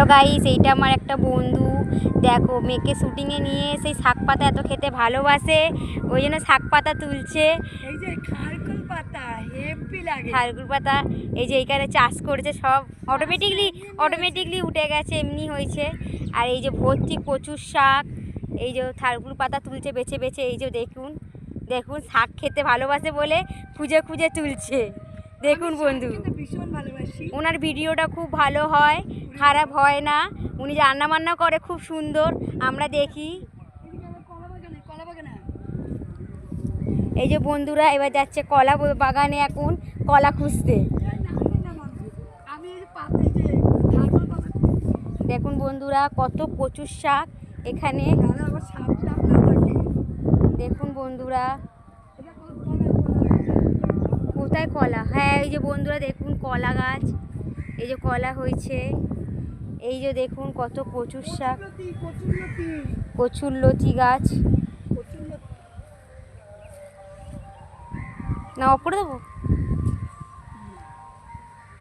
Hello guys, এইটা আমার একটা বন্ধু। দেখো, মেয়েকে শুটিংয়ে নিয়ে সেই শাক পাতা এত খেতে ভালোবাসে, ওই জন্য শাক পাতা তুলছে। এই যে খারকুল পাতা হেভি লাগে। খারকুল পাতা এই যে এইখানে চাষ করেছে, সব অটোমেটিকলি উঠে গেছে, এমনি হয়েছে। আর এই যে ভর্তি কচুর শাক, এই যে খারকুল পাতা তুলছে বেছে বেছে। এই যে দেখুন দেখুন, শাক খেতে ভালোবাসে বলে খুঁজে খুঁজে তুলছে। দেখুন বন্ধু, ভীষণ ভালোবাসি। ওনার ভিডিওটা খুব ভালো হয়, খারাপ হয় না। উনি রান্না বান্না করে খুব সুন্দর, আমরা দেখি। এই যে বন্ধুরা এবার যাচ্ছে কলা বাগানে, এখন কলা খুঁজতে। দেখুন বন্ধুরা, কত কচুর শাক এখানে। দেখুন বন্ধুরা, কোথায় কলা? হ্যাঁ, এই যে বন্ধুরা দেখুন কলা গাছ, এই যে কলা হয়েছে। এই যে দেখুন কত কচুর শাক, কচুর লতি গাছ। না, অপরে দেবো।